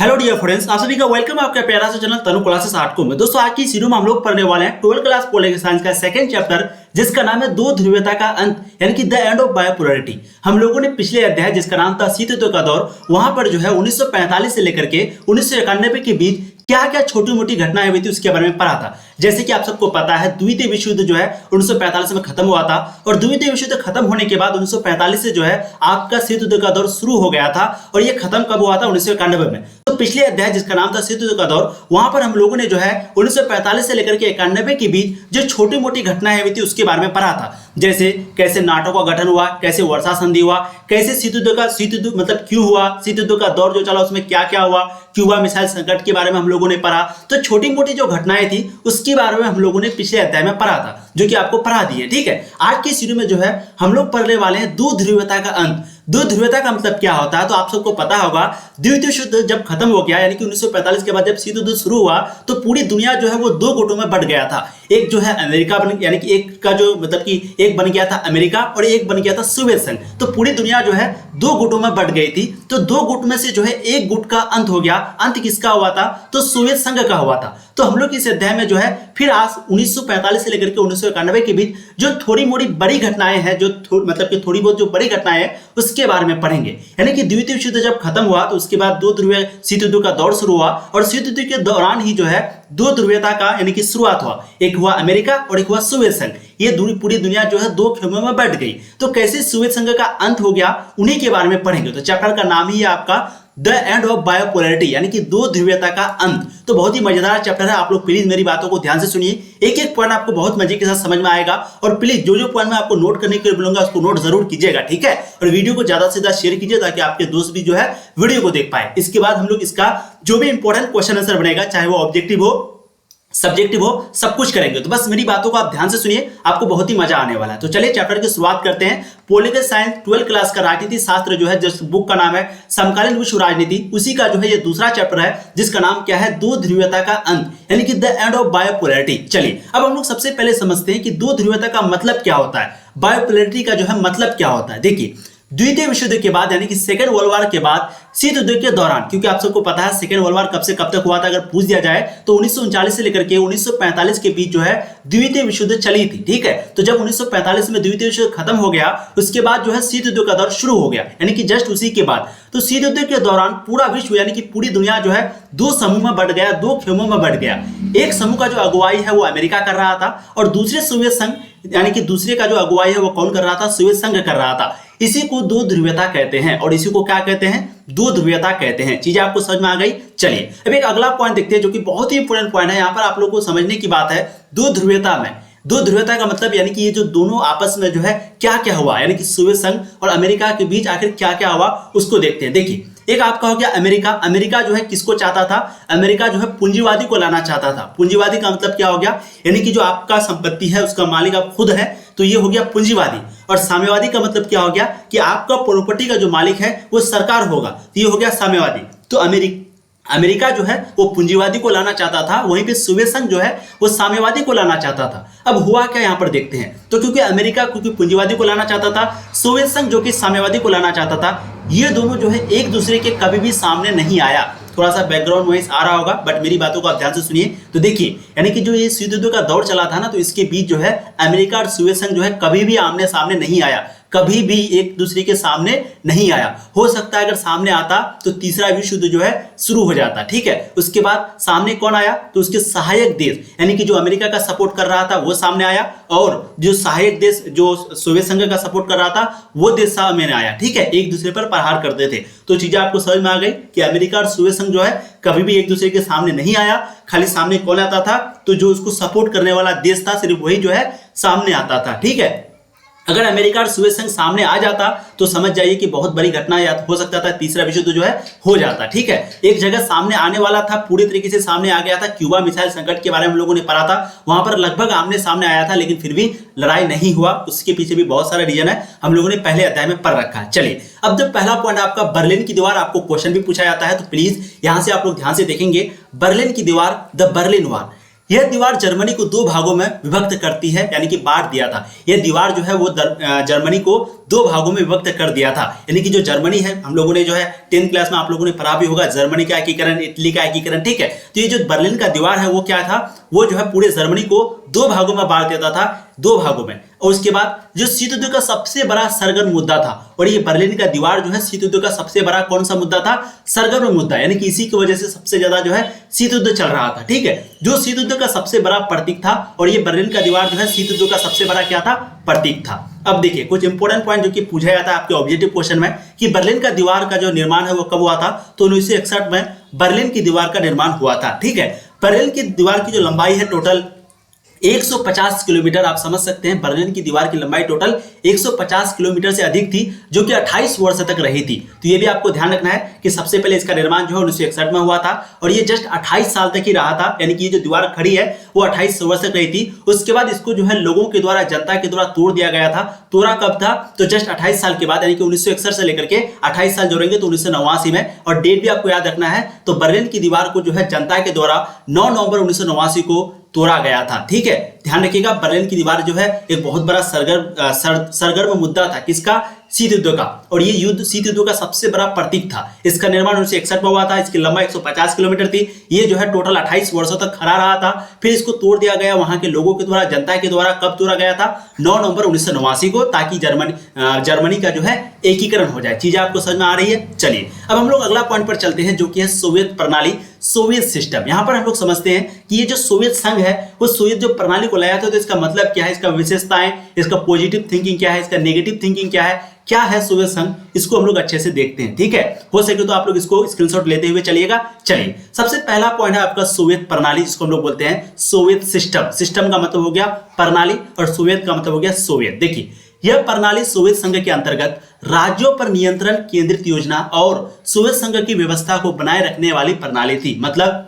Hello dear friends, आप सभी का वेलकम है आपका प्यारा सा चैनल तनु क्लासेस आर्ट को में। दोस्तों आज की इस वीडियो में हम लोग पढ़ने वाले हैं 12th क्लास पॉलिटिकल साइंस का सेकंड चैप्टर, जिसका नाम है दो ध्रुवीयता का अंत यानी कि द एंड ऑफ बायोपोलैरिटी। हम लोगों ने पिछले अध्याय जिसका नाम था शीतयुद्ध का दौर, वहां पर जो है 1945 से लेकर के 1991 के बीच क्या क्या छोटी मोटी घटनाएं हुई थी उसके बारे में पढ़ा था। जैसे कि आप सबको पता है द्वितीय विश्व युद्ध जो है 1945 में खत्म हुआ था और द्वितीय विश्व युद्ध खत्म होने के बाद 1945 से जो है आपका शीतयुद्ध का दौर शुरू हो गया था और ये खत्म कब हुआ था 1991 में। तो पिछले अध्याय जिसका नाम था शीतयुद्ध का दौर, वहां पर हम लोगों ने जो है 1945 से लेकर के 91 के बीच जो छोटी मोटी घटनाएं हुई थी उसके बारे में पढ़ा था। जैसे कैसे नाटो का गठन हुआ, कैसे वर्षा संधि हुआ, कैसे शीतयुद्ध मतलब क्यों हुआ, शीतयुद्ध का दौर जो चला उसमें क्या क्या हुआ, क्यूबा मिसाइल संकट के बारे में हम लोगों ने पढ़ा। तो छोटी मोटी जो घटनाएं थी उसके बारे में हम लोगों ने पिछले अध्याय में पढ़ा था, जो कि आपको पढ़ा दिए। ठीक है, आज की वीडियो में जो है हम लोग पढ़ने वाले हैं दो ध्रुवीयता का अंत। दो ध्रुवीयता का मतलब क्या होता है तो आप सबको पता होगा, द्वितीय विश्व युद्ध जब खत्म हो गया यानी कि 1945 के बाद जब शीतयुद्ध शुरू हुआ तो पूरी दुनिया जो है वो दो गुटों में बट गया था। एक जो है अमेरिका बन, यानी कि एक का जो मतलब कि एक बन गया था अमेरिका और एक बन गया था सोवियत संघ। तो पूरी दुनिया जो है दो गुटों में बट गई थी। तो दो गुट में से जो है एक गुट का अंत हो गया। अंत किसका हुआ था तो सोवियत संघ का हुआ था। तो हम लोग इस अध्याय में जो है फिर आज 1945 से लेकर के 1991 के बीच जो थोड़ी मोड़ी बड़ी घटनाएं हैं, जो मतलब कि थोड़ी बहुत जो बड़ी घटनाएं हैं उसके बारे में पढ़ेंगे। यानी कि द्वितीय विश्व युद्ध जब खत्म हुआ तो उसके बाद दो ध्रुवीय शीतयुद्ध का दौर शुरू हुआ और शीतयुद्ध के दौरान ही जो है दो ध्रुवीयता का यानी कि शुरुआत हुआ। एक हुआ अमेरिका और एक हुआ सोवियत संघ। ये पूरी दुनिया जो है दो खेमों में बट गई। तो कैसे सोवियत संघ का अंत हो गया उन्हीं के बारे में पढ़ेंगे। तो चैप्टर का नाम ही है आपका द एंड ऑफ बायोपोलैरिटी यानी कि दो ध्रुवीयता का अंत। तो बहुत ही मजेदार चैप्टर है। आप लोग प्लीज मेरी बातों को ध्यान से सुनिए, एक एक पॉइंट आपको बहुत मजे के साथ समझ में आएगा। और प्लीज जो जो पॉइंट मैं आपको नोट करने के लिए बोलूंगा उसको नोट जरूर कीजिएगा, ठीक है। और वीडियो को ज्यादा से ज्यादा शेयर कीजिए ताकि आपके दोस्त भी जो है वीडियो को देख पाए। इसके बाद हम लोग इसका जो भी इंपॉर्टेंट क्वेश्चन आंसर बनेगा, चाहे वो ऑब्जेक्टिव हो सब्जेक्टिव हो, सब कुछ करेंगे। तो बस मेरी बातों को आप ध्यान से सुनिए, आपको बहुत ही मजा आने वाला है। तो चलिए चैप्टर की शुरुआत करते हैं। पॉलिटिकल साइंस 12th क्लास का राजनीति शास्त्र जो है, जिस बुक का नाम है समकालीन विश्व राजनीति, उसी का जो है ये दूसरा चैप्टर है जिसका नाम क्या है दो ध्रुवीयता का अंत यानी कि द एंड ऑफ बायोपोलैरिटी। चलिए अब हम लोग सबसे पहले समझते हैं कि दो ध्रुवीयता का मतलब क्या होता है, बायोपोलैरिटी का जो है मतलब क्या होता है। देखिए द्वितीय विश्व युद्ध के बाद यानी कि सेकेंड वर्ल्ड वॉर के बाद शीतयुद्ध के दौरान, क्योंकि आप सबको पता है सेकेंड वर्ल्ड वॉर कब से कब तक हुआ था, अगर पूछ दिया जाए तो 1939 से लेकर के 1945 के बीच जो है द्वितीय विश्व युद्ध चली थी। ठीक है, तो जब 1945 में द्वितीय विश्व युद्ध खत्म हो गया उसके बाद जो है शीतयुद्ध का दौर शुरू हो गया यानी कि जस्ट उसी के बाद। तो शीतयुद्ध के दौरान पूरा विश्व यानी कि पूरी दुनिया जो है दो समूह में बढ़ गया, दो खेमों में बढ़ गया। एक समूह का जो अगुवाई है वो अमेरिका कर रहा था और दूसरे सोवियत संघ यानी कि दूसरे का जो अगुवाई है वो कौन कर रहा था, सोवियत संघ कर रहा था। इसी को दो ध्रुवीयता कहते हैं और इसी को क्या कहते हैं, दो ध्रुवीयता कहते हैं। चीजें आपको समझ में आ गई। चलिए अब एक अगला पॉइंट देखते हैं जो कि बहुत ही इंपॉर्टेंट पॉइंट है। यहाँ पर आप लोगों को समझने की बात है दो ध्रुवीयता में। दो ध्रुवीयता का मतलब यानी कि ये जो दोनों आपस में जो है क्या क्या हुआ, यानी कि सोवियत संघ और अमेरिका के बीच आखिर क्या क्या हुआ उसको देखते हैं। देखिए एक आपका हो गया अमेरिका। अमेरिका जो है किसको चाहता था, अमेरिका जो है पूंजीवादी को लाना चाहता था। पूंजीवादी का मतलब क्या हो गया, यानी कि जो आपका संपत्ति है उसका मालिक आप खुद है, तो ये हो गया पूंजीवादी। और साम्यवादी का मतलब क्या हो गया कि आपका प्रॉपर्टी का जो मालिक है वो सरकार होगा, तो ये हो गया साम्यवादी। तो अमेरिका जो है वो पूंजीवादी को लाना चाहता था, वहीं पे सोवियत संघ जो है वो साम्यवादी को लाना चाहता था। अब हुआ क्या यहाँ पर देखते हैं। तो क्योंकि अमेरिका पूंजीवादी को लाना चाहता था, सोवियत संघ जो कि साम्यवादी को लाना चाहता था, ये दोनों जो है एक दूसरे के कभी भी सामने नहीं आया। थोड़ा सा बैकग्राउंड नॉइस आ रहा होगा बट मेरी बातों को आप ध्यान से सुनिए। तो देखिए यानी कि जो ये शीतयुद्ध का दौर चला था ना, तो इसके बीच जो है अमेरिका और सोवियत संघ जो है कभी भी आमने सामने नहीं आया, कभी भी एक दूसरे के सामने नहीं आया। हो सकता है अगर सामने आता तो तीसरा विश्व युद्ध जो है शुरू हो जाता। ठीक है, उसके बाद सामने कौन आया तो उसके सहायक देश यानी कि जो अमेरिका का सपोर्ट कर रहा था वो सामने आया और जो सहायक देश जो सोवियत संघ का सपोर्ट कर रहा था वो देश सामने आया। ठीक है, एक दूसरे पर प्रहार करते थे। तो चीजें आपको समझ में आ गई कि अमेरिका और सोवियत संघ जो है कभी भी एक दूसरे के सामने नहीं आया। खाली सामने कौन आता था तो जो उसको सपोर्ट करने वाला देश था, सिर्फ वही जो है सामने आता था। ठीक है, अगर अमेरिका और सोवियत संघ सामने आ जाता तो समझ जाइए कि बहुत बड़ी घटना या हो सकता था तीसरा विश्व युद्ध जो है हो जाता। ठीक है, एक जगह सामने आने वाला था, पूरी तरीके से सामने आ गया था। क्यूबा मिसाइल संकट के बारे में हम लोगों ने पढ़ा था, वहां पर लगभग आमने सामने आया था लेकिन फिर भी लड़ाई नहीं हुआ। उसके पीछे भी बहुत सारा रीजन है, हम लोगों ने पहले अध्याय में पढ़ रखा है। चलिए अब जब पहला पॉइंट आपका बर्लिन की दीवार, आपको क्वेश्चन भी पूछा जाता है तो प्लीज यहां से आप लोग ध्यान से देखेंगे। बर्लिन की दीवार, द बर्लिन वॉल, यह दीवार जर्मनी को दो भागों में विभक्त करती है, यानी कि बांट दिया था। यह दीवार जो है वो जर्मनी को दो भागों में विभक्त कर दिया था। यानी कि जो जर्मनी है, हम लोगों ने जो है 10th क्लास में आप लोगों ने पढ़ा भी होगा, जर्मनी का एकीकरण, इटली का एकीकरण, ठीक है। तो ये जो बर्लिन का दीवार है वो क्या था, वो जो है पूरे जर्मनी को दो भागों में बांट देता था, दो भागों में। और उसके बाद जो शीत युद्ध का सबसे बड़ा सरगर्म मुद्दा था, और ये बर्लिन का दीवार जो है शीत युद्ध का सबसे बड़ा कौन सा मुद्दा था, सरगर्म मुद्दा, यानी कि इसी की वजह से सबसे ज्यादा जो है शीत युद्ध चल रहा था, ठीक है। जो शीत युद्ध का सबसे बड़ा प्रतीक था, और ये बर्लिन का दीवार जो है शीत युद्ध का सबसे बड़ा क्या था, प्रतीक था। अब देखिए कुछ इंपोर्टेंट पॉइंट जो कि पूछा जाता है आपके ऑब्जेक्टिव क्वेश्चन में, कि बर्लिन का दीवार का जो निर्माण है वो कब हुआ था, तो 1961 में बर्लिन की दीवार का निर्माण हुआ था, ठीक है। बर्लिन की दीवार की जो लंबाई है टोटल 150 किलोमीटर, आप समझ सकते हैं बर्लिन की दीवार की लंबाई टोटल 150 किलोमीटर से अधिक थी, जो कि 28 वर्ष तक रही थी। तो ये भी आपको ध्यान रखना है कि सबसे पहले इसका निर्माण जो है 1961 में हुआ था, और ये जस्ट 28 साल तक ही रहा था, यानी कि ये जो दीवार खड़ी है वो 28 वर्ष तक रही थी। उसके बाद इसको जो है लोगों के द्वारा, जनता के द्वारा तोड़ दिया गया था। तोड़ा कब था, तो जस्ट 28 साल के बाद, यानी कि 1961 से लेकर के 28 साल जोड़ेंगे तो 1989 में, और डेट भी आपको याद रखना है। तो बर्लिन की दीवार को जो है जनता के द्वारा 9 नवंबर 1989 को तोड़ा गया था, ठीक है। ध्यान रखिएगा, बर्लिन की दीवार जो है एक बहुत बड़ा सरगर्म मुद्दा था, किसका, शीत युद्ध का, और ये युद्ध शीत युद्ध का सबसे बड़ा प्रतीक था। इसका निर्माण 1961 में हुआ था, इसकी लंबाई 150 किलोमीटर थी, ये जो है टोटल 28 वर्षों तक खड़ा रहा था। फिर इसको तोड़ दिया गया वहां के लोगों के द्वारा, जनता के द्वारा। कब तोड़ा गया था, 9 नवंबर 1989 को, ताकि जर्मनी का जो है एकीकरण हो जाए। चीजें आपको समझ में आ रही है। चलिए अब हम लोग अगला पॉइंट पर चलते हैं, जो कि है सोवियत प्रणाली, सोवियत सिस्टम। यहां पर हम लोग समझते हैं कि ये जो सोवियत संघ है वो सोवियत जो प्रणाली को लाया था, तो इसका मतलब क्या है, इसका विशेषताएं, इसका पॉजिटिव थिंकिंग क्या है, इसका नेगेटिव थिंकिंग क्या है सोवियत संघ, इसको हम लोग अच्छे से देखते हैं, ठीक है। हो सके तो आप लोग इसको स्क्रीनशॉट लेते हुए चलिएगा। चलिए सबसे पहला पॉइंट है आपका सोवियत प्रणाली, जिसको हम लोग बोलते हैं सोवियत सिस्टम। सिस्टम का मतलब हो गया प्रणाली, और सोवियत का मतलब हो गया सोवियत। देखिए यह प्रणाली सोवियत संघ के अंतर्गत राज्यों पर नियंत्रण केंद्रित योजना और सोवियत संघ की व्यवस्था को बनाए रखने वाली प्रणाली थी। मतलब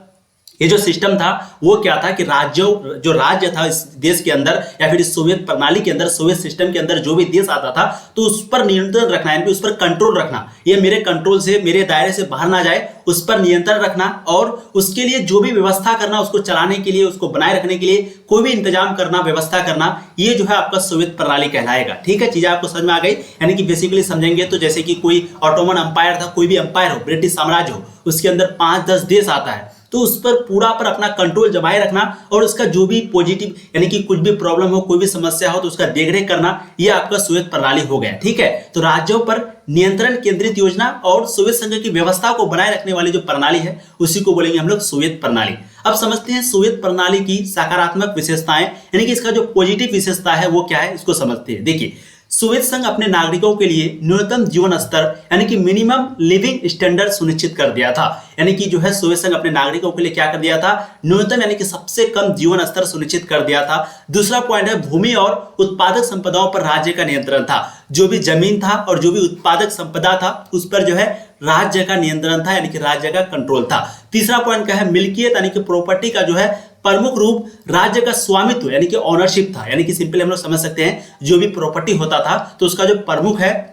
ये जो सिस्टम था वो क्या था कि जो राज्य था इस देश के अंदर, या फिर इस सोवियत प्रणाली के अंदर, सोवियत सिस्टम के अंदर जो भी देश आता था, तो उस पर नियंत्रण रखना, यानी उस पर कंट्रोल रखना, ये मेरे कंट्रोल से, मेरे दायरे से बाहर ना जाए, उस पर नियंत्रण रखना, और उसके लिए जो भी व्यवस्था करना, उसको चलाने के लिए, उसको बनाए रखने के लिए कोई भी इंतजाम करना, व्यवस्था करना, ये जो है आपका सोवियत प्रणाली कहलाएगा, ठीक है। चीजें आपको समझ में आ गई। यानी कि बेसिकली समझेंगे तो जैसे कि कोई ऑटोमन अंपायर था, कोई भी अंपायर हो, ब्रिटिश साम्राज्य हो, उसके अंदर 5-10 देश आता है, तो उस पर पूरा पर अपना कंट्रोल जमाए रखना, और उसका जो भी पॉजिटिव, यानी कि कुछ भी प्रॉब्लम हो, कोई भी समस्या हो, तो उसका देखरेख करना, यह आपका सोवियत प्रणाली हो गया, ठीक है। तो राज्यों पर नियंत्रण केंद्रित योजना और सोवियत संघ की व्यवस्था को बनाए रखने वाली जो प्रणाली है, उसी को बोलेंगे हम लोग सोवियत प्रणाली। अब समझते हैं सोवियत प्रणाली की सकारात्मक विशेषताएं, यानी कि इसका जो पॉजिटिव विशेषता है वो क्या है, इसको समझते हैं। देखिए सोवियत संघ अपने नागरिकों के लिए न्यूनतम जीवन स्तर, यानी कि मिनिमम लिविंग स्टैंडर्ड सुनिश्चित कर दिया था। यानी कि जो है सोवियत संघ अपने नागरिकों के लिए क्या कर दिया था, न्यूनतम यानी कि सबसे कम जीवन स्तर सुनिश्चित कर दिया था। दूसरा पॉइंट है भूमि और उत्पादक संपदाओं पर राज्य का नियंत्रण था। जो भी जमीन था और जो भी उत्पादक संपदा था उस पर जो है राज्य का नियंत्रण था, यानी कि राज्य का कंट्रोल था। तीसरा पॉइंट क्या है, मिल्कियत यानी कि प्रॉपर्टी का जो है प्रमुख रूप राज्य का स्वामित्व यानी कि ओनरशिप था। यानी कि सिंपल हम लोग समझ सकते हैं, जो भी प्रॉपर्टी होता था तो उसका जो प्रमुख है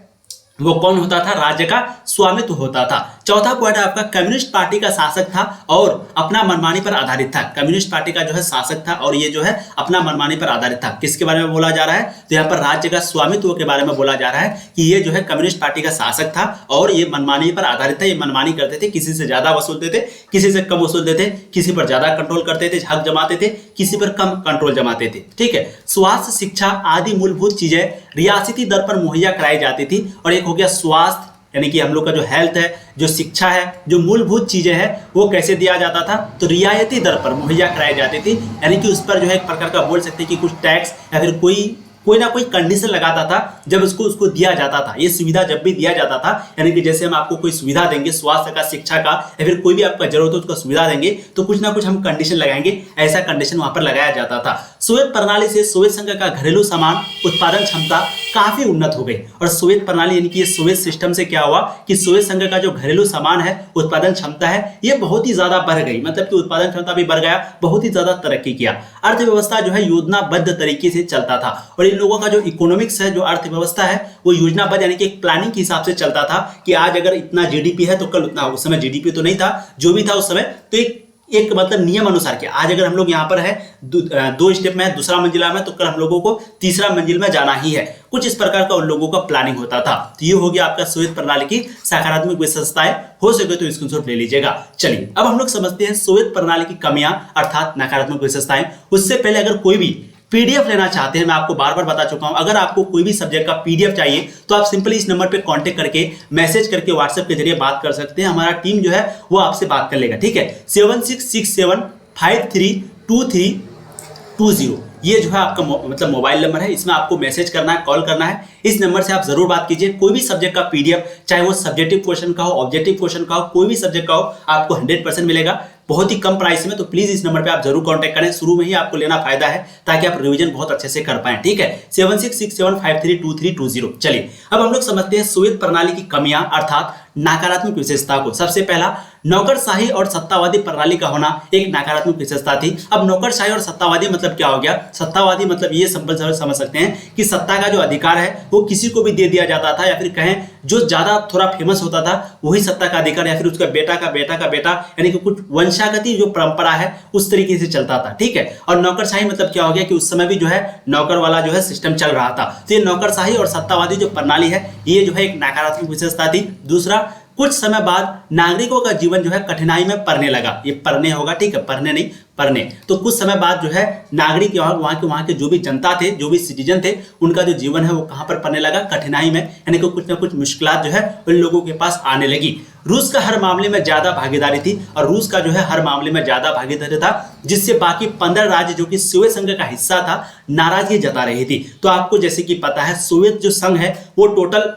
वो कौन होता था, राज्य का स्वामित्व होता था। चौथा पॉइंट है आपका कम्युनिस्ट पार्टी का शासक था और अपना मनमानी पर आधारित था। कम्युनिस्ट पार्टी का जो है शासक था और ये जो है अपना मनमानी पर आधारित था। किसके बारे में बोला जा रहा है, तो यहाँ पर राज्य का स्वामित्व के बारे में बोला जा रहा है कि ये जो है कम्युनिस्ट पार्टी का शासक था और ये मनमानी पर आधारित था। ये मनमानी करते थे, किसी से ज्यादा वसूलते थे, किसी से कम वसूलते थे, किसी पर ज्यादा कंट्रोल करते थे, हक जमाते थे, किसी पर कम कंट्रोल जमाते थे। ठीक है, स्वास्थ्य, शिक्षा आदि मूलभूत चीजें रियासती दर पर मुहैया कराई जाती थी। और एक हो गया स्वास्थ्य यानी कि हम लोग का जो हेल्थ है, जो शिक्षा है, जो मूलभूत चीजें हैं वो कैसे दिया जाता था, तो रियायती दर पर मुहैया कराई जाती थी। यानी कि उस पर जो है एक प्रकार का बोल सकते हैं कि कुछ टैक्स या फिर कोई ना कोई कंडीशन लगाता था जब उसको दिया जाता था। ये सुविधा जब भी दिया जाता था, यानी कि जैसे हम आपको कोई सुविधा देंगे, स्वास्थ्य का, शिक्षा का या फिर कोई भी आपका जरूरत हो उसका सुविधा देंगे, तो कुछ ना कुछ हम कंडीशन लगाएंगे। ऐसा कंडीशन वहां पर लगाया जाता था। सोवियत प्रणाली से सोवियत संघ का घरेलू सामान उत्पादन क्षमता काफी उन्नत हो गई। और सोवियत प्रणाली यानी कि सोवियत सिस्टम से क्या हुआ कि सोवियत संघ का जो घरेलू सामान है, उत्पादन क्षमता है, ये बहुत ही ज्यादा बढ़ गई। मतलब कि उत्पादन क्षमता भी बढ़ गया, बहुत ही ज्यादा तरक्की किया। अर्थव्यवस्था जो है योजनाबद्ध तरीके से चलता था और इन लोगों का जो इकोनॉमिक्स है, जो अर्थव्यवस्था है, वो योजनाबद्ध यानी कि एक प्लानिंग के हिसाब से चलता था कि आज अगर इतना जीडीपी है तो कल उतना। उस समय जीडीपी तो नहीं था, जो भी था उस समय, तो एक एक मतलब नियम अनुसार कि आज अगर हम लोग यहाँ पर है दो स्टेप में है, दूसरा मंजिला में, तो कल हम लोगों को तीसरा मंजिल में जाना ही है। कुछ इस प्रकार का उन लोगों का प्लानिंग होता था। तो ये हो गया आपका सोवियत प्रणाली की सकारात्मक विशेषताएं। हो सके तो स्क्रीनशॉट ले लीजिएगा। चलिए अब हम लोग समझते हैं सोवियत प्रणाली की कमियां अर्थात नकारात्मक विशेषताएं। उससे पहले अगर कोई भी पीडीएफ लेना चाहते हैं, मैं आपको बार बार बता चुका हूं, अगर आपको कोई भी सब्जेक्ट का पीडीएफ चाहिए तो आप सिंपली इस नंबर पे कांटेक्ट करके मैसेज करके व्हाट्सएप के जरिए बात कर सकते हैं। हमारा टीम जो है वो आपसे बात कर लेगा, ठीक है। 7667532320 ये जो है आपका मतलब मोबाइल नंबर है। इसमें आपको मैसेज करना है, कॉल करना है। इस नंबर से आप जरूर बात कीजिए। कोई भी सब्जेक्ट का पीडीएफ, चाहे वो सब्जेक्टिव क्वेश्चन का हो, ऑब्जेक्टिव क्वेश्चन का हो, कोई भी सब्जेक्ट का हो, आपको 100% मिलेगा बहुत ही कम प्राइस में। तो प्लीज इस नंबर पे आप जरूर कांटेक्ट करें। शुरू में ही आपको लेना फायदा है ताकि आप रिवीजन बहुत अच्छे से कर पाएं, ठीक है। 7667532320। चलिए अब हम लोग समझते हैं सोवियत प्रणाली की कमियां अर्थात नकारात्मक विशेषता को। सबसे पहला, नौकरशाही और सत्तावादी प्रणाली का होना एक नकारात्मक विशेषता थी। अब नौकरशाही और सत्तावादी मतलब क्या हो गया? सत्तावादी मतलब ये सिंपल समझ सकते हैं कि सत्ता का जो अधिकार है वो किसी को भी दे दिया जाता था, या फिर कहें जो ज्यादा थोड़ा फेमस होता था वही सत्ता का अधिकार, या फिर उसका बेटा का बेटा का बेटा, यानी कि कुछ वंशागति जो परंपरा है उस तरीके से चलता था, ठीक है। और नौकरशाही मतलब क्या हो गया कि उस समय भी जो है नौकर वाला जो है सिस्टम चल रहा था। तो ये नौकरशाही और सत्तावादी जो प्रणाली है ये जो है एक नकारात्मक विशेषता थी। दूसरा, कुछ समय बाद नागरिकों का जीवन जो है कठिनाई में पड़ने लगा। ये पढ़ने होगा, ठीक है, पढ़ने नहीं पढ़ने। तो कुछ समय बाद जो है नागरिक वहां के जो भी जनता थे, जो भी सिटीजन थे, उनका जो जीवन है वो कहां पर पड़ने लगा? कठिनाई में, यानी कि कुछ ना कुछ मुश्किलात जो है उन लोगों के पास आने लगी। रूस का हर मामले में ज्यादा भागीदारी थी, और रूस का जो है हर मामले में ज्यादा भागीदारी था, जिससे बाकी 15 राज्य जो कि सोवियत संघ का हिस्सा था नाराजगी जता रही थी। तो आपको जैसे कि पता है सोवियत जो संघ है वो टोटल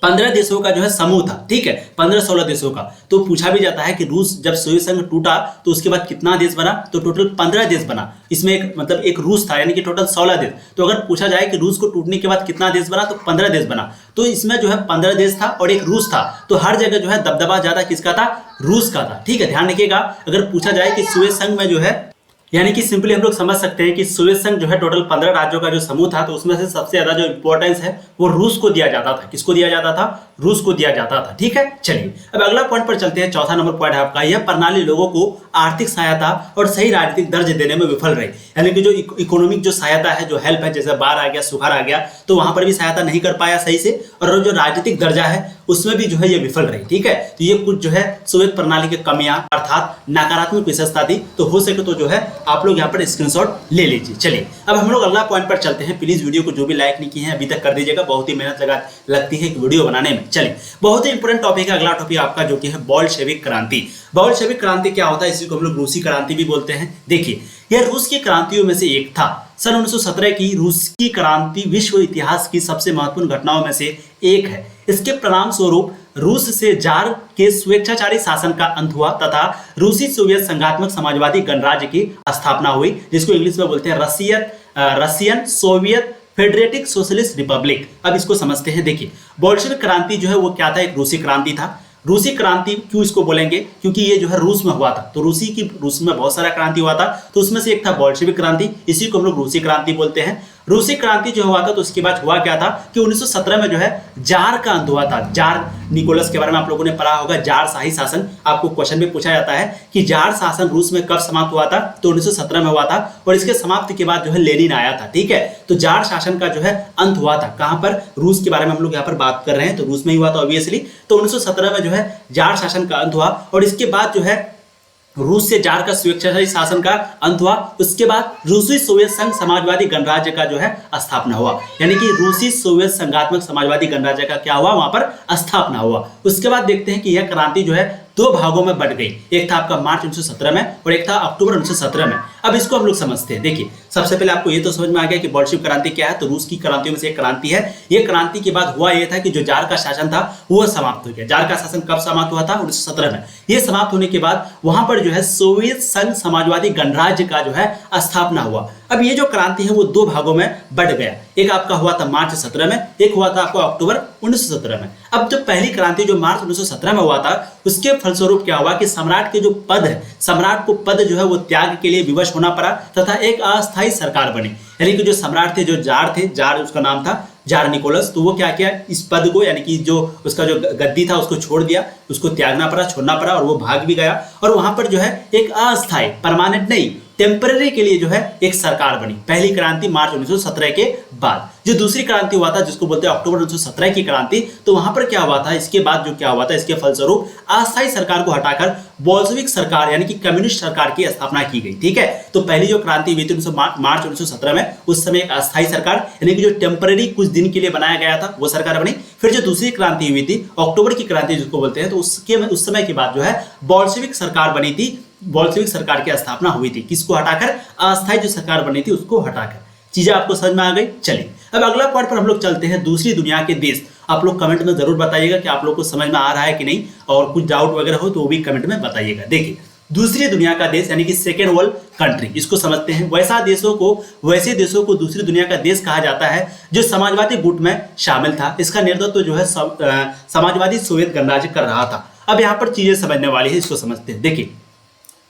15 देशों का जो है समूह था, ठीक है, 15-16 देशों का। तो पूछा भी जाता है कि रूस जब सोवियत संघ टूटा तो उसके बाद कितना देश बना? तो टोटल 15 देश बना। इसमें एक रूस था, यानी कि टोटल 16 देश। तो अगर पूछा जाए कि रूस को टूटने के बाद कितना देश बना, तो 15 देश बना। तो इसमें जो है 15 देश था और एक रूस था। तो हर जगह जो है दबदबा ज्यादा किसका था? रूस का था, ठीक है। ध्यान रखिएगा, अगर पूछा जाए कि सोवियत संघ में जो है, यानी कि सिंपली हम लोग समझ सकते हैं कि सोवियत संघ जो है टोटल 15 राज्यों का जो समूह था, तो उसमें से सबसे ज्यादा जो इंपॉर्टेंस है वो रूस को दिया जाता था। किसको दिया जाता था? रूस को दिया जाता था, ठीक है। चलिए अब अगला पॉइंट पर चलते हैं। चौथा नंबर पॉइंट है आपका, यह प्रणाली लोगों को आर्थिक सहायता और सही राजनीतिक दर्ज देने में विफल रही। यानी कि जो इकोनॉमिक जो सहायता है, जो हेल्प है, जैसे बाढ़ आ गया, सुखाड़ आ गया, तो वहां पर भी सहायता नहीं कर पाया सही से, और जो राजनीतिक दर्जा है उसमें भी जो है ये विफल रही, ठीक है। तो ये कुछ जो है सोवियत प्रणाली की कमियां अर्थात नकारात्मक विशेषता थी। तो हो सके तो जो है आप लोग यहाँ पर स्क्रीनशॉट ले लीजिए। चलिए अब हम लोग अगला पॉइंट पर चलते हैं। प्लीज वीडियो को जो भी लाइक नहीं किए हैं अभी तक कर दीजिएगा, बहुत ही मेहनत लगती है एक वीडियो बनाने में। चलिए बहुत ही इंपोर्टेंट टॉपिक है अगला टॉपिक आपका, जो कि है बोल्शेविक क्रांति। बोल्शेविक क्रांति क्या होता है? इसी को हम लोग रूसी क्रांति भी बोलते हैं। देखिए यह रूस की क्रांतियों में से एक था। सन 1917 की रूस की क्रांति विश्व इतिहास की सबसे महत्वपूर्ण घटनाओं में से एक है। इसके परिणाम स्वरूप रूस से जार के स्वेच्छाचारी शासन का अंत हुआ तथा रूसी सोवियत संघात्मक समाजवादी गणराज्य की स्थापना हुई, जिसको इंग्लिश में बोलते हैं Russian Soviet federative socialist Republic. अब इसको समझते हैं। देखिए बोल्शेविक क्रांति जो है वो क्या था? एक रूसी क्रांति था। रूसी क्रांति क्यों इसको बोलेंगे? क्योंकि ये जो है रूस में हुआ था। तो रूस में बहुत सारा क्रांति हुआ था, तो उसमें से एक था बोल्शेविक क्रांति। इसी को हम लोग रूसी क्रांति बोलते हैं। रूसी क्रांति जो हुआ था तो उसके बाद हुआ क्या था कि 1917 में जो है जार का अंत हुआ था। जार निकोलस के बारे में आप लोगों ने पढ़ा होगा, जार शाही शासन। आपको क्वेश्चन में पूछा जाता है कि जार शासन रूस में कब समाप्त हुआ था? तो 1917 में हुआ था, और इसके समाप्ति के बाद जो है लेनिन आया था, ठीक है। तो जार शासन का जो है अंत हुआ था। कहां पर? रूस के बारे में हम लोग यहाँ पर बात कर रहे हैं, तो रूस में ही हुआ था ऑब्वियसली। तो 1917 में जो है जार शासन का अंत हुआ, और इसके बाद जो है रूस से जार का स्वेच्छाचारी शासन का अंत हुआ। उसके बाद रूसी सोवियत संघ समाजवादी गणराज्य का जो है स्थापना हुआ, यानी कि रूसी सोवियत संघात्मक समाजवादी गणराज्य का क्या हुआ? वहां पर स्थापना हुआ। उसके बाद देखते हैं कि यह क्रांति जो है दो भागों में बट गई। एक था आपका मार्च 1917 में और एक था अक्टूबर 1917 में। अब इसको हम लोग समझते हैं। देखिए सबसे पहले आपको ये तो समझ में आ गया कि बोल्शेविक क्रांति क्या है। तो रूस की क्रांतियों में से एक क्रांति है। ये क्रांति के बाद हुआ ये था कि जो जार का शासन था वो समाप्त हो गया। जार का शासन कब समाप्त हुआ था? 1917 में। ये समाप्त होने के बाद वहां पर जो है सोवियत संघ समाजवादी गणराज्य का जो है स्थापना हुआ। अब ये जो क्रांति है वो दो भागों में बढ़ गया। एक आपका हुआ था मार्च 17 में, एक हुआ था आपको अक्टूबर 1917 में। अब जो पहली क्रांति जो मार्च 1917 में हुआ था उसके फलस्वरूप क्या हुआ कि सम्राट के जो पद है, सम्राट को पद जो है वो त्याग के लिए विवश होना पड़ा तथा एक अस्थायी सरकार बनी। यानी कि जो सम्राट थे, जो जार थे, जार उसका नाम था, जार निकोलस, तो वो क्या किया, इस पद को यानी कि जो उसका जो गद्दी था उसको छोड़ दिया, उसको त्यागना पड़ा, छोड़ना पड़ा, और वो भाग भी गया। और वहां पर जो है एक अस्थायी, परमानेंट नहीं, टेम्पररी के लिए जो है एक सरकार बनी। पहली क्रांति मार्च 1917 के बाद। जो दूसरी क्रांति हुआ था जिसको बोलते हैं अक्टूबर 1917 की क्रांति, तो वहां पर क्या हुआ था, इसके बाद जो क्या हुआ था, इसके फलस्वरूप अस्थायी सरकार को हटाकर बोल्शेविक सरकार यानी कि कम्युनिस्ट सरकार की स्थापना की गई। ठीक है, तो पहली जो क्रांति हुई थी मार्च 1917 में, उस समय एक अस्थायी सरकार यानी कि जो टेम्पररी कुछ दिन के लिए बनाया गया था वो सरकार बनी। फिर जो दूसरी क्रांति हुई थी अक्टूबर की क्रांति जिसको बोलते हैं, तो उस समय के बाद जो है बोल्शेविक सरकार बनी थी, बोल्शेविक सरकार की स्थापना हुई थी। किसको हटाकर, अस्थायी जो सरकार बनी थी उसको हटाकर। चीजें आपको समझ में आ गई। चलिए अब अगला पॉइंट पर हम लोग चलते हैं, दूसरी दुनिया के देश। आप लोग कमेंट में जरूर बताइएगा कि आप लोग को समझ में आ रहा है कि नहीं, और कुछ डाउट वगैरह हो तो वो भी कमेंट में बताइएगा। देखिए दूसरी दुनिया का देश यानी कि सेकेंड वर्ल्ड कंट्री, इसको समझते हैं। वैसे देशों को दूसरी दुनिया का देश कहा जाता है जो समाजवादी गुट में शामिल था। इसका नेतृत्व जो है समाजवादी सोवियत गणराज्य कर रहा था। अब यहाँ पर चीजें समझने वाली है, इसको समझते हैं। देखिए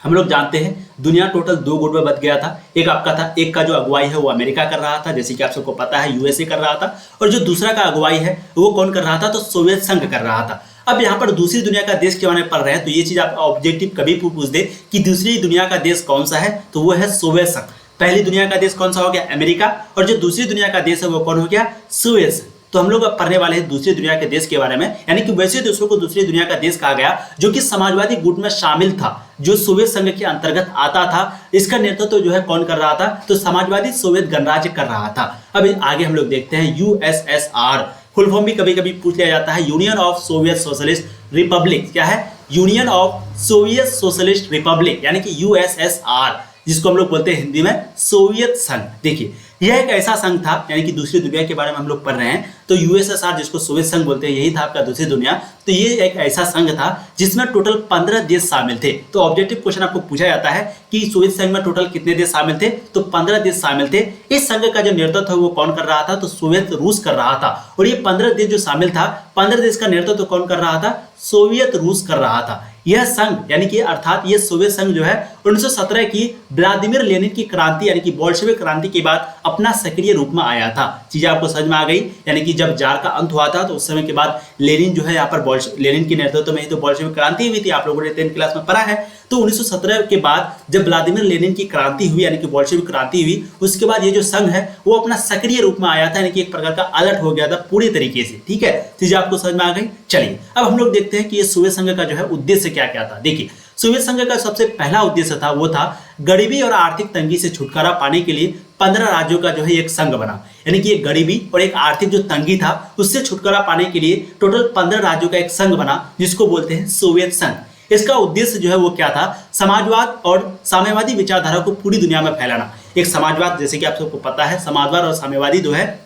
हम लोग जानते हैं दुनिया टोटल दो गुट में बट गया था। एक का जो अगुवाई है वो अमेरिका कर रहा था, जैसे कि आप सबको पता है यूएसए कर रहा था, और जो दूसरा का अगुवाई है वो कौन कर रहा था, तो सोवियत संघ कर रहा था। अब यहाँ पर दूसरी दुनिया का देश के बारे में पढ़ रहे हैं तो ये चीज आप ऑब्जेक्टिव कभी पूछ दे कि दूसरी दुनिया का देश कौन सा है, तो वो है सोवियत संघ। पहली दुनिया का देश कौन सा हो गया, अमेरिका, और जो दूसरी दुनिया का देश है वो कौन हो गया, सोवियत संघ। तो हम लोग अब पढ़ने वाले हैं दूसरी दुनिया के देश के बारे में, यानी कि वैसे देशों को दूसरी दुनिया का देश कहा गया जो कि समाजवादी गुट में शामिल था, जो सोवियत संघ के अंतर्गत आता था। इसका नेतृत्व जो है कौन कर रहा था, तो समाजवादी सोवियत गणराज्य कर रहा था। अब आगे हम लोग देखते हैं यूएसएसआर, फुल फॉर्म भी कभी कभी पूछ लिया जाता है, union of Soviet socialist Republic. क्या है, union of Soviet socialist Republic, यानी कि यूएसएसआर, जिसको हम लोग बोलते हैं हिंदी में सोवियत संघ। देखिए यह एक ऐसा संघ था, यानी कि दूसरी दुनिया के बारे में हम लोग पढ़ रहे हैं, तो यूएसएसआर जिसको सोवियत संघ बोलते हैं, यही था आपका दूसरी दुनिया। तो ये एक ऐसा संघ था जिसमें टोटल 15 देश शामिल थे। तो ऑब्जेक्टिव क्वेश्चन आपको पूछा जाता है कि सोवियत संघ में टोटल कितने देश शामिल थे, तो 15 देश शामिल थे। इस संघ का जो नेतृत्व है वो कौन कर रहा था, तो सोवियत रूस कर रहा था। और ये 15 देश जो शामिल था, 15 देश का नेतृत्व कौन कर रहा था, सोवियत रूस कर रहा था। यह संघ यानी कि अर्थात ये सोवियत संघ जो है 1917 की व्लादिमीर लेनिन की क्रांति यानी कि बोल्शेविक क्रांति के बाद अपना सक्रिय रूप में आया था। चीजें आपको समझ में आ गई, यानी कि जब जार का अंत हुआ था तो उस समय के बाद लेनिन जो है यहाँ पर लेनिन के नेतृत्व में ही तो बोल्शेविक क्रांति हुई थी, आप लोगों ने 10th क्लास में पढ़ा है। तो 1917 के बाद जब व्लादिमीर लेनिन की क्रांति हुई यानी कि बोल्शेविक क्रांति हुई, उसके बाद ये जो संघ है वो अपना सक्रिय रूप में आया था, यानी कि एक प्रकार का अलर्ट हो गया था पूरी तरीके से। ठीक है, चीजें आपको समझ में आ गई। चलिए अब हम लोग देखते हैं कि ये सोवियत संघ का जो है उद्देश्य क्या क्या था। देखिए सोवियत संघ का सबसे पहला उद्देश्य था वो था गरीबी और आर्थिक तंगी से छुटकारा पाने के लिए 15 राज्यों का जो है एक संघ बना, यानी कि एक गरीबी और एक आर्थिक जो तंगी था उससे छुटकारा पाने के लिए टोटल 15 राज्यों का एक संघ बना, जिसको बोलते हैं सोवियत संघ। इसका उद्देश्य जो है वो क्या था, समाजवाद और साम्यवादी विचारधारा को पूरी दुनिया में फैलाना। एक समाजवाद, जैसे कि आप सबको पता है, समाजवाद और साम्यवादी जो है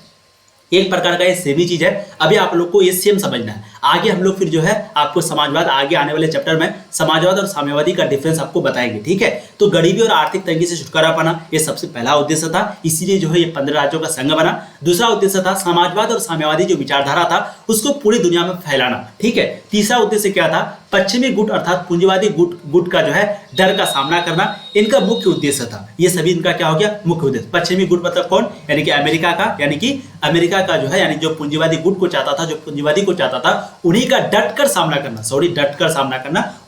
एक प्रकार का ये सेम ही चीज है। अभी आप लोग को ये सेम समझना है, आगे हम लोग फिर जो है आपको समाजवाद, आगे आने वाले चैप्टर में समाजवाद और साम्यवादी का डिफरेंस आपको बताएंगे। ठीक है, तो गरीबी और आर्थिक तंगी से छुटकारा पाना ये सबसे पहला उद्देश्य था, इसीलिए जो है ये 15 राज्यों का संघ बना। दूसरा उद्देश्य था समाजवाद और साम्यवादी जो विचारधारा था उसको पूरी दुनिया में फैलाना। ठीक है, तीसरा उद्देश्य क्या था, पश्चिमी गुट अर्थात पूंजीवादी गुट का जो है डर का सामना करना, इनका मुख्य उद्देश्य था। ये सभी इनका क्या हो गया, मुख्य उद्देश्य। पश्चिमी गुट मतलब कौन, यानी कि अमेरिका का जो है, यानी जो पूंजीवादी गुट को चाहता था, जो पूंजीवादी को चाहता था, उन्हीं का डटकर सामना करना,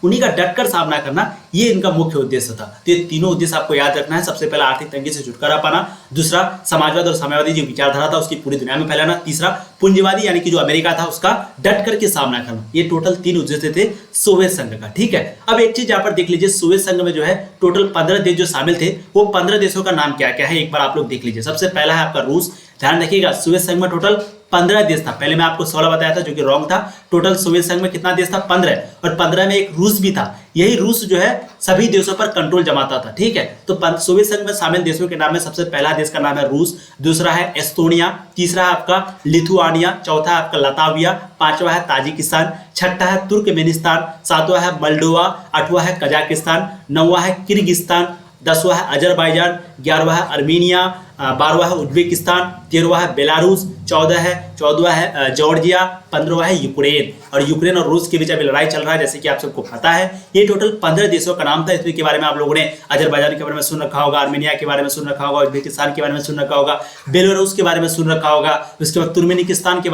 उन्हीं का डटकर सामना करना, ये इनका मुख्य उद्देश्य था। तो ये तीनों उद्देश्य आपको याद रखना है। सबसे पहला आर्थिक तंगी से छुटकारा पाना, दूसरा समाजवाद और साम्यवादी जो विचारधारा था उसकी पूरी दुनिया में फैलाना, तीसरा पूंजीवादी यानी कि जो अमेरिका था उसका डट करके सामना करना। ये टोटल 3 उद्देश्य थे सोवियत संघ का। ठीक है, अब एक चीज यहाँ पर देख लीजिए, सोवियत संघ में जो है टोटल 15 देश जो शामिल थे, वो 15 देशों का नाम क्या क्या है एक बार आप लोग देख लीजिए। सबसे पहला है आपका रूस। ध्यान रखिएगा, सोवियत संघ में टोटल 15 देश था। पहले मैं आपको 16 बताया था जो कि रॉन्ग था। टोटल सोवियत संघ में कितना देश था, 15, और 15 में एक रूस भी था। यही रूस जो है सभी देशों पर कंट्रोल जमाता था। ठीक है, तो सोवियत संघ में शामिल देशों के नाम में सबसे पहला देश का नाम है रूस, दूसरा है एस्टोनिया, तीसरा है आपका लिथुआनिया, चौथा है आपका लताविया, पांचवा है ताजिकिस्तान, छठा है तुर्कमेनिस्तान, सातवां है मोल्डोवा, आठवां है कजाकिस्तान, नौवां है किर्गिस्तान, 10वां है अजरबैजान, 11वां है अर्मीनिया, 12वां है उज्बेकिस्तान, 13वां है बेलारूस, 14वां है जॉर्जिया, 15वां है यूक्रेन। और यूक्रेन और रूस के बीच अभी लड़ाई चल रहा है, जैसे कि आप सबको पता है। ये टोटल 15 देशों का नाम था। इसमें के बारे में आप लोगों ने अजरबैजान के बारे में सुन रखा होगा, आर्मेनिया के बारे में सुन रखा होगा, उज्बेकिस्तान के बारे में सुन रखा होगा, बेलारूस के बारे में सुन रखा होगा, उसके बाद तुर्कमेनिस्तान के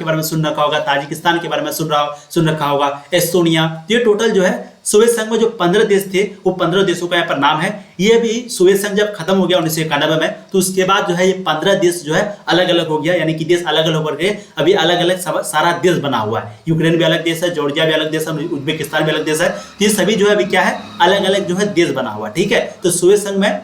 बारे में सुन रखा होगा, ताजिकिस्तान के बारे में सुन रखा होगा, एस्टोनिया। ये टोटल जो है सोवियत संघ में जो 15 देश थे वो 15 देशों का यहाँ पर नाम है। ये भी सोवियत संघ जब खत्म हो गया 1991 में, तो उसके बाद जो है ये 15 देश जो है अलग अलग हो गया, यानी कि देश अलग अलग होकर के अभी अलग अलग सारा देश बना हुआ है। यूक्रेन भी अलग देश है, जॉर्जिया भी अलग देश है, उज्बेकिस्तान भी अलग देश है। तो ये सभी जो है अभी क्या है, अलग अलग जो है देश बना हुआ है। ठीक है, तो सोवियत संघ में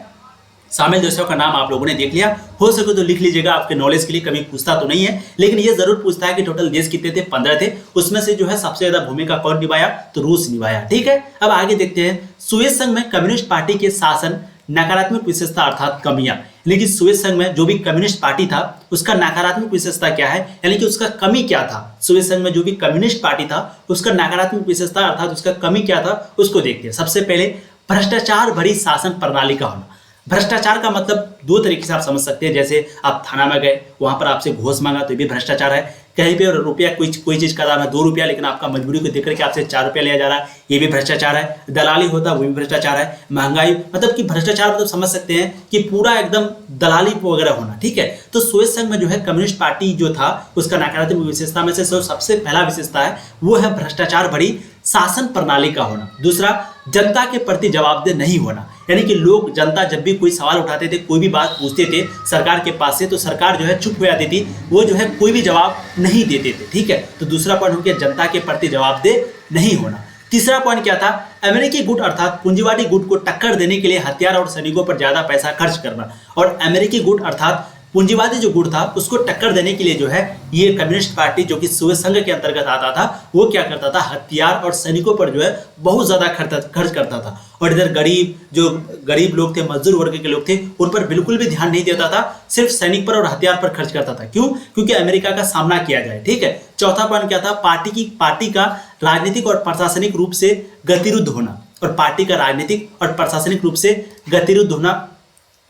शामिल देशों का नाम आप लोगों ने देख लिया। हो सके तो लिख लीजिएगा, आपके नॉलेज के लिए। कभी पूछता तो नहीं है, लेकिन ये जरूर पूछता है कि टोटल देश कितने थे, 15 थे। उसमें से जो है सबसे ज्यादा भूमिका कौन निभाया, तो रूस निभाया। ठीक है, अब आगे देखते हैं। सोवियत संघ में कम्युनिस्ट पार्टी के शासन नकारात्मक विशेषता अर्थात कमियां। लेकिन सोवियत संघ में जो भी कम्युनिस्ट पार्टी था उसका नकारात्मक विशेषता क्या है, यानी कि उसका कमी क्या था। सोवियत संघ में जो भी कम्युनिस्ट पार्टी था उसका नकारात्मक विशेषता अर्थात उसका कमी क्या था, उसको देखते हैं। सबसे पहले भ्रष्टाचार भरी शासन प्रणाली का होना। भ्रष्टाचार का मतलब दो तरीके से आप समझ सकते हैं। जैसे आप थाना में गए, वहां पर आपसे घूस मांगा तो ये भी भ्रष्टाचार है। कहीं पे रुपया कोई चीज का दाम है 2 रुपया, लेकिन आपका मजबूरी को देख करके आपसे 4 रुपया लिया जा रहा है, ये भी भ्रष्टाचार है। दलाली होता है, वो भी भ्रष्टाचार है। महंगाई मतलब कि भ्रष्टाचार मतलब समझ सकते हैं कि पूरा एकदम दलाली वगैरह होना। ठीक है, तो सोवियत संघ में जो है कम्युनिस्ट पार्टी जो था उसका नकारात्मक विशेषता में से सबसे पहला विशेषता है वो है भ्रष्टाचार भरी शासन प्रणाली का होना। दूसरा, जनता के प्रति जवाबदेह नहीं होना, यानी कि लोग जनता जब भी कोई सवाल उठाते थे, कोई भी बात पूछते थे सरकार के पास से, तो सरकार जो है चुप हो जाती थी, वो जो है कोई भी जवाब नहीं देते थे। ठीक है, तो दूसरा पॉइंट हो गया जनता के प्रति जवाबदेह नहीं होना। तीसरा पॉइंट क्या था, अमेरिकी गुट अर्थात पूंजीवादी गुट को टक्कर देने के लिए हथियार और सैनिकों पर ज्यादा पैसा खर्च करना। और अमेरिकी गुट अर्थात पूंजीवादी जो गुट था उसको टक्कर देने के लिए जो है ये कम्युनिस्ट पार्टी जो कि सोवियत संघ के अंतर्गत आता था वो क्या करता था, हथियार और सैनिकों पर जो है बहुत ज्यादा खर्च करता था। और इधर गरीब लोग थे, मजदूर वर्ग के लोग थे, उन पर बिल्कुल भी ध्यान नहीं देता था, सिर्फ सैनिक पर और हथियार पर खर्च करता था। क्यों? क्योंकि अमेरिका का सामना किया जाए। ठीक है, चौथा पॉइंट क्या था, पार्टी का राजनीतिक और प्रशासनिक रूप से गतिरुद्ध होना। और पार्टी का राजनीतिक और प्रशासनिक रूप से गतिरुद्ध होना,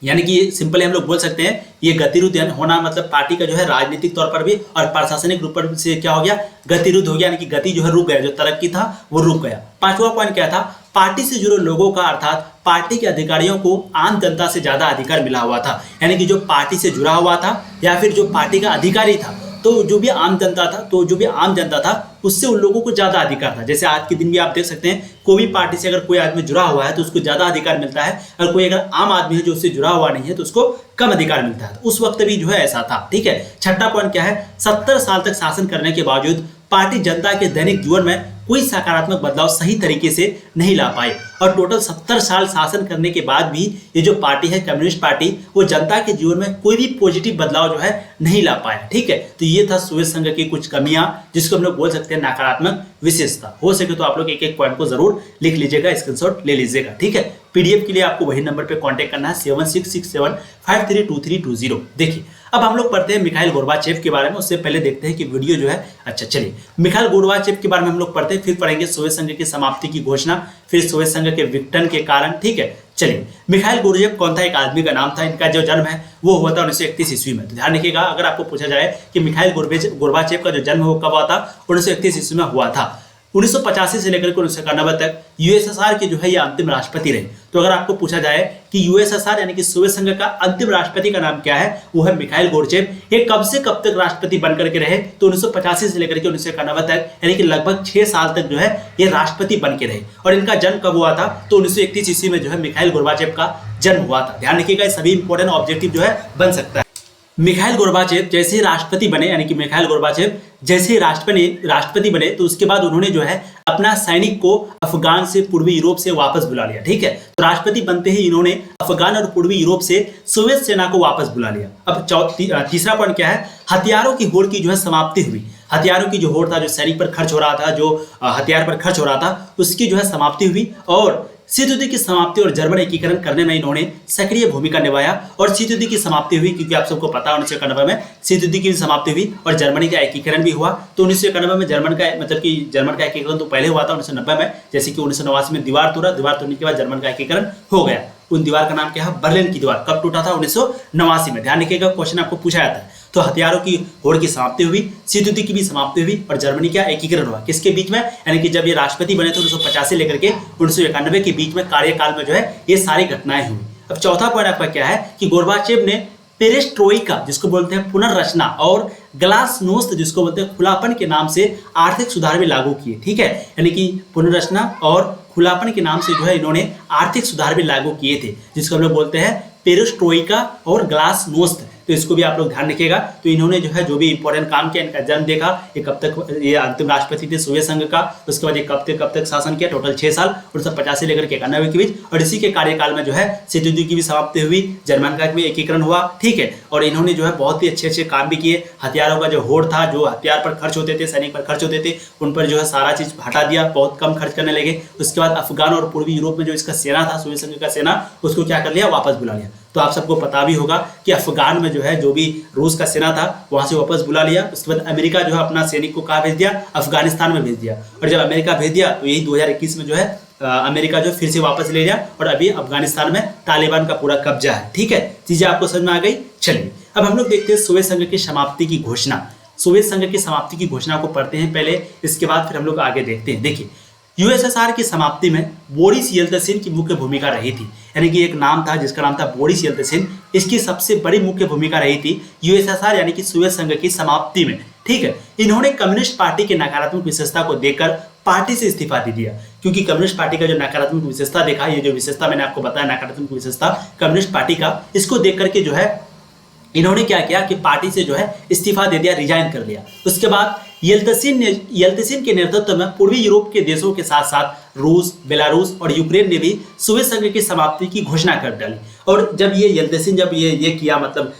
यानी कि सिंपली हम लोग बोल सकते हैं ये गतिरुद्ध होना मतलब पार्टी का जो है राजनीतिक तौर पर भी और प्रशासनिक रूप पर से क्या हो गया, गतिरुद्ध हो गया, यानी कि गति जो है रुक गया, जो तरक्की था वो रुक गया। पांचवा पॉइंट क्या था, पार्टी से जुड़े लोगों का अर्थात पार्टी के अधिकारियों को आम जनता से ज्यादा अधिकार मिला हुआ था। यानी कि जो पार्टी से जुड़ा हुआ था या फिर जो पार्टी का अधिकारी था, तो जो भी आम जनता था उससे उन लोगों को ज्यादा अधिकार था। जैसे आज के दिन भी आप देख सकते हैं, कोई भी पार्टी से अगर कोई आदमी जुड़ा हुआ है तो उसको ज्यादा अधिकार मिलता है, और कोई अगर आम आदमी है जो उससे जुड़ा हुआ नहीं है तो उसको कम अधिकार मिलता है। तो उस वक्त भी जो है ऐसा था। ठीक है, छठा पॉइंट क्या है, 70 साल तक शासन करने के बावजूद पार्टी जनता के दैनिक जीवन में कोई सकारात्मक बदलाव सही तरीके से नहीं ला पाई। और टोटल 70 साल शासन करने के बाद भी ये जो पार्टी है कम्युनिस्ट पार्टी, वो जनता के जीवन में कोई भी पॉजिटिव बदलाव जो है नहीं ला पाया। ठीक है, तो ये था सोवियत संघ की कुछ कमियां, जिसको हम लोग बोल सकते हैं नकारात्मक विशेषता। हो सके तो आप लोग एक एक पॉइंट को जरूर लिख लीजिएगा, स्क्रीनशॉट ले लीजिएगा। ठीक है, पीडीएफ के लिए आपको वही नंबर पे कांटेक्ट करना है 7667532320। देखिए, अब हम लोग पढ़ते हैं मिखाइल गोर्बाचेव के बारे में। उससे पहले देखते हैं कि वीडियो जो है, अच्छा चलिए, मिखाइल गोर्बाचेव के बारे में हम लोग पढ़ते हैं, फिर पढ़ेंगे सोवियत संघ की समाप्ति की घोषणा, फिर सोवियत संघ के विघटन के कारण। ठीक है, चलिए, मिखाइल गोर्बाचेव कौन था, एक आदमी का नाम था। इनका जो जन्म है वो हुआ था 1931 ईस्वी में। तो ध्यान रखिएगा, अगर आपको पूछा जाए कि मिखाइल गोर्बाचेव का जो जन्म है वो कब हुआ था, 1931 ईस्वी में हुआ था। 1985 से लेकर के 1991 तक यूएसएसआर के जो है ये अंतिम राष्ट्रपति रहे। तो अगर आपको पूछा जाए कि यूएसएसआर यानी कि सोवियत संघ का अंतिम राष्ट्रपति का नाम क्या है, वो है मिखाइल गोर्बाचेव। ये कब से कब तक राष्ट्रपति बनकर के रहे, तो 1985 से लेकर के 1991 तक, यानी कि लगभग 6 साल तक जो है ये राष्ट्रपति बन के रहे। और इनका जन्म कब हुआ था, तो 1931 ईस्वी में जो है मिखाइल गोर्बाचेव का जन्म हुआ था। ध्यान रखिएगा, सभी इंपॉर्टेंट ऑब्जेक्टिव जो है बन सकता है। मिखाइल गोर्बाचेव जैसे ही राष्ट्रपति बने, यानी कि मिखाइल गोर्बाचेव जैसे ही राष्ट्रपति बने, तो उसके बाद उन्होंने जो है अपना सैनिक को अफगान से पूर्वी यूरोप से वापस बुला लिया। ठीक है, तो राष्ट्रपति बनते ही इन्होंने अफगान और पूर्वी यूरोप से सोवियत सेना को वापस बुला लिया। अब तीसरा पॉइंट क्या है, हथियारों की होड़ की जो है समाप्ति हुई। हथियारों की जो होड़ था, जो सैनिक पर खर्च हो रहा था, जो हथियार पर खर्च हो रहा था, उसकी जो है समाप्ति हुई। और शीत युद्ध की समाप्ति और जर्मन एकीकरण करने में इन्होंने सक्रिय भूमिका निभाया। और शीत युद्ध की समाप्ति हुई, क्योंकि आप सबको पता है 1991 में शीत युद्ध की समाप्ति हुई और जर्मनी का एकीकरण भी हुआ। तो 1991 में जर्मन का एकीकरण तो पहले हुआ था 1990 में, जैसे कि 1989 में दीवार तोड़ने के बाद जर्मन का एकीकरण हो गया। उन दीवार का नाम क्या है? बर्लिन की दीवार। कब टूटा था? 1989 में। ध्यान रखिएगा, क्वेश्चन आपको पूछा जाता है। तो हथियारों की होड़ की समाप्ति हुई, शीत युद्ध की भी समाप्ति हुई और जर्मनी का एकीकरण हुआ। किसके बीच में? यानी कि जब ये राष्ट्रपति बने थे 1950 से लेकर के 1991 के बीच में कार्यकाल में जो है ये सारी घटनाएं हुई। अब चौथा पॉइंट आपका क्या है कि गोर्बाचेव ने पेरेस्ट्रोइका, जिसको बोलते हैं पुनर्रचना, और ग्लासनोस्त, जिसको बोलते हैं खुलापन के नाम से आर्थिक सुधार भी लागू किए। ठीक है, यानी कि पुनर्रचना और खुलापन के नाम से जो है इन्होंने आर्थिक सुधार भी लागू किए थे, जिसको हम लोग बोलते हैं पेरेस्ट्रोइका और ग्लासनोस्त। तो इसको भी आप लोग ध्यान रखिएगा। तो इन्होंने जो है जो भी इंपॉर्टेंट काम किया, इनका जन्म देखा, ये कब तक ये अंतिम राष्ट्रपति थे सोवियत संघ का, उसके बाद ये कब तक शासन किया? टोटल 6 साल, 1950 से लेकर के 91 के बीच। और इसी के कार्यकाल में जो है शीत युद्ध की भी समाप्ति हुई, जर्मन का भी एकीकरण हुआ। ठीक है, और इन्होंने जो है बहुत ही अच्छे काम भी किए। हथियारों का जो होड़ था, जो हथियार पर खर्च होते थे, सैनिक पर खर्च होते थे, उन पर जो है सारा चीज हटा दिया, बहुत कम खर्च करने लगे। उसके बाद अफगान और पूर्वी यूरोप में जो इसका सेना था, सोवियत संघ का सेना, उसको क्या कर लिया? वापस बुला लिया। तो आप सबको पता भी होगा कि अफगान में जो है जो भी रूस का सेना था वहां से वापस बुला लिया। उसके बाद अमेरिका जो है अपना सैनिक को कहाँ भेज दिया? अफगानिस्तान में भेज दिया। और जब अमेरिका भेज दिया तो यही 2021 में जो है अमेरिका जो फिर से वापस ले लिया और अभी अफगानिस्तान में तालिबान का पूरा कब्जा है। ठीक है, चीजें आपको समझ में आ गई। चलिए अब हम लोग देखते हैं सोवियत संघ की समाप्ति की घोषणा। सोवियत संघ की समाप्ति की घोषणा को पढ़ते हैं पहले, इसके बाद फिर हम लोग आगे देखते हैं। देखिए, यूएसएसआर की समाप्ति में बोरिस येल्तसिन की मुख्य भूमिका रही थी। यानी कि एक नाम था जिसका नाम था बोरिस येल्तसिन, इसकी सबसे बड़ी मुख्य भूमिका रही थी यूएसएसआर यानी कि सोवियत संघ की समाप्ति में। ठीक है, इन्होंने कम्युनिस्ट पार्टी की नकारात्मक विशेषता को देखकर पार्टी से इस्तीफा दे दिया, क्योंकि कम्युनिस्ट पार्टी का जो नकारात्मक विशेषता देखा, ये जो विशेषता मैंने आपको बताया नकारात्मक विशेषता कम्युनिस्ट पार्टी का, इसको देख करके जो है इन्होंने क्या किया कि पार्टी से जो है इस्तीफा दे दिया, रिजाइन कर लिया। उसके बाद येल्तसिन के नेतृत्व में पूर्वी यूरोप के देशों के साथ साथ रूस, बेलारूस और यूक्रेन ने भी सोवियत संघ की समाप्ति की घोषणा कर डाली। और जब ये येल्तसिन जब ये किया, मतलब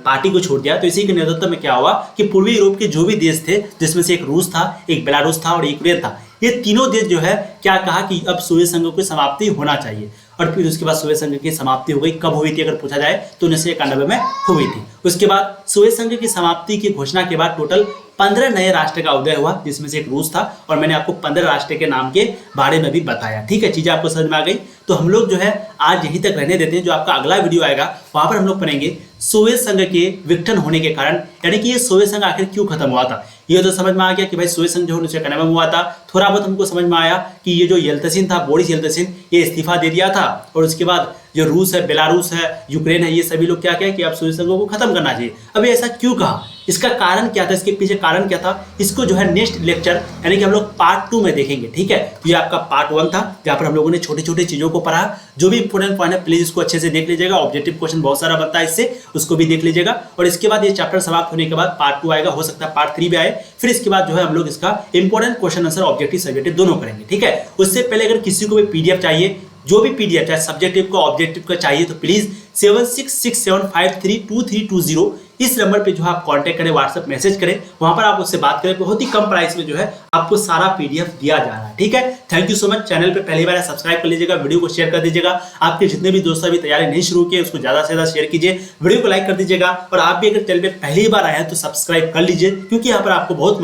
पार्टी को छोड़ दिया, तो इसी के नेतृत्व में क्या हुआ कि पूर्वी यूरोप के जो भी देश थे, जिसमें से एक रूस था, एक बेलारूस था और यूक्रेन था, ये तीनों देश जो है क्या कहा कि अब सोवियत संघ की समाप्ति होना चाहिए। और फिर उसके बाद सोवियत संघ की समाप्ति हो गई। कब हुई थी अगर पूछा जाए तो 1991 में हुई थी। उसके बाद सोवियत संघ की समाप्ति की घोषणा के बाद टोटल 15 नए राष्ट्र का उदय हुआ, जिसमें से एक रूस था, और मैंने आपको 15 राष्ट्र के नाम के बारे में भी बताया। ठीक है, चीजें आपको समझ में आ गई। तो हम लोग जो है आज यहीं तक रहने देते हैं। जो आपका अगला वीडियो आएगा वहां पर हम लोग पढ़ेंगे सोवियत संघ के विघटन होने के कारण, यानी कि ये सोवियत संघ आखिर क्यों खत्म हुआ था। ये तो समझ में आ गया कि भाई सोवियत संघ जो 1991 में हुआ था। थोड़ा बहुत हमको समझ में आया कि ये जो येल्तसिन था, बोरिस येल्तसिन, ये इस्तीफा दे दिया था, और उसके बाद जो रूस है, बेलारूस है, यूक्रेन है, ये सभी लोग क्या कहे कि अब सोवियत संघ को खत्म करना चाहिए। अब ऐसा क्यों कहा, इसका कारण क्या था, इसके पीछे कारण क्या था, इसको जो है नेक्स्ट लेक्चर यानी कि हम लोग पार्ट 2 में देखेंगे। ठीक है, तो ये आपका पार्ट 1 था, जहाँ पर हम लोगों ने छोटी छोटी चीजों को पढ़ा। जो भी इंपोर्टेंट पॉइंट है प्लीज इसको अच्छे से देख लीजिएगा। ऑब्जेक्टिव क्वेश्चन बहुत सारा बनता है इससे, उसको भी देख लीजिएगा। और इसके बाद ये चैप्टर समाप्त होने के बाद पार्ट 2 आएगा, हो सकता है पार्ट 3 भी आए। फिर इसके बाद जो है हम लोग इसका important question answer objective subjective दोनों करेंगे। ठीक है, उससे पहले अगर किसी को भी पीडीएफ चाहिए, जो भी पीडीएफ चाहे सब्जेक्टिव का ऑब्जेक्टिव का चाहिए, तो प्लीज 7667532320 इस नंबर पे जो है आप कांटेक्ट करें, व्हाट्सएप मैसेज करें, वहां पर आप उससे बात करें। बहुत ही कम प्राइस में जो है आपको सारा पीडीएफ दिया जा रहा है। ठीक है, thank you so much. Channel पे पहली बार है सब्सक्राइब कर लीजिएगा, वीडियो को शेयर कर दीजिएगा। आपके जितने भी दोस्त अभी तैयारी नहीं शुरू किए उसको ज्यादा से ज्यादा शेयर कीजिए, वीडियो को लाइक कर दीजिएगा। और आप भी अगर चैनल पे पहली बार आए हैं तो सब्सक्राइब कर लीजिए, क्योंकि यहाँ पर आपको बहुत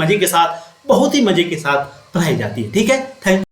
ही मजे के साथ पढ़ाई जाती है। ठीक है, थैंक